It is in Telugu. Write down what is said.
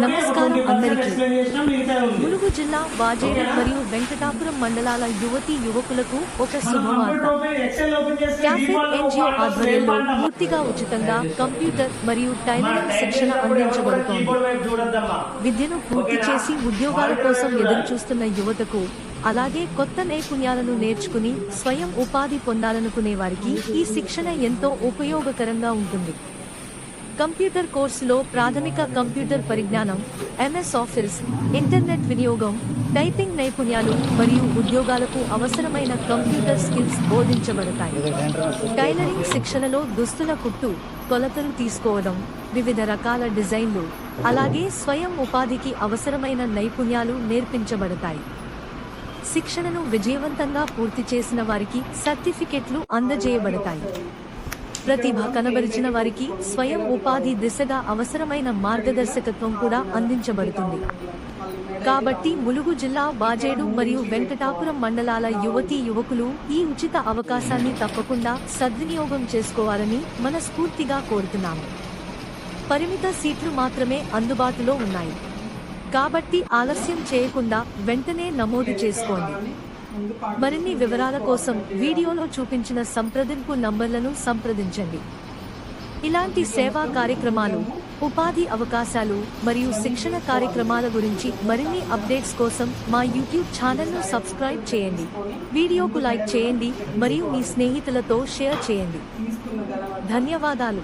నమస్కారం అందరికీ. ములుగు జిల్లా వాజేడు మరియు వెంకటాపురం మండలాల యువతీ యువకులకు ఒక శుభవార్త. క్యాఫెడ్ ఎన్జిఓ ఆధ్వర్యంలో పూర్తిగా ఉచితంగా కంప్యూటర్ మరియు టైలరింగ్ శిక్షణ అందించబడుతోంది. విద్యను పూర్తి చేసి ఉద్యోగాల కోసం ఎదురుచూస్తున్న యువతకు, అలాగే కొత్త నైపుణ్యాలను నేర్చుకుని స్వయం ఉపాధి పొందాలనుకునే వారికి ఈ శిక్షణ ఎంతో ఉపయోగకరంగా ఉంటుంది. కంప్యూటర్ కోర్సులో ప్రాథమిక కంప్యూటర్ పరిజ్ఞానం, ఎంఎస్ ఆఫీస్, ఇంటర్నెట్ వినియోగం, టైపింగ్ నైపుణ్యాలు మరియు ఉద్యోగాలకు అవసరమైన కంప్యూటర్ స్కిల్స్ బోధించబడతాయి. టైలరింగ్ శిక్షణలో దుస్తుల కుట్టు, కొలతలు తీసుకోవడం, వివిధ రకాల డిజైన్లు, అలాగే స్వయం ఉపాధికి అవసరమైన నైపుణ్యాలు నేర్పించబడతాయి. శిక్షణను విజయవంతంగా పూర్తి చేసిన వారికి సర్టిఫికెట్లు అందజేయబడతాయి. ప్రతిభ కనబరిచిన వారికి స్వయం ఉపాధి దిశగా అవసరమైన మార్గదర్శకత్వం కూడా అందించబడుతుంది. కాబట్టి ములుగు జిల్లా వాజేడు మరియు వెంకటాపురం మండలాల యువతీ యువకులు ఈ ఉచిత అవకాశాన్ని తప్పకుండా సద్వినియోగం చేసుకోవాలని మనస్ఫూర్తిగా కోరుతున్నాము. పరిమిత సీట్లు మాత్రమే అందుబాటులో ఉన్నాయి. కాబట్టి ఆలస్యం చేయకుండా వెంటనే నమోదు చేసుకోండి. మరిన్ని వివరాల కోసం వీడియోలో చూపించిన సంప్రదింపు నంబర్లను సంప్రదించండి. ఇలాంటి సేవా కార్యక్రమాలు, ఉపాధి అవకాశాలు మరియు శిక్షణ కార్యక్రమాల గురించి మరిన్ని అప్డేట్స్ కోసం మా యూట్యూబ్ ఛానల్ను సబ్స్క్రైబ్ చేయండి. వీడియోకు లైక్ చేయండి మరియు మీ స్నేహితులతో షేర్ చేయండి. ధన్యవాదాలు.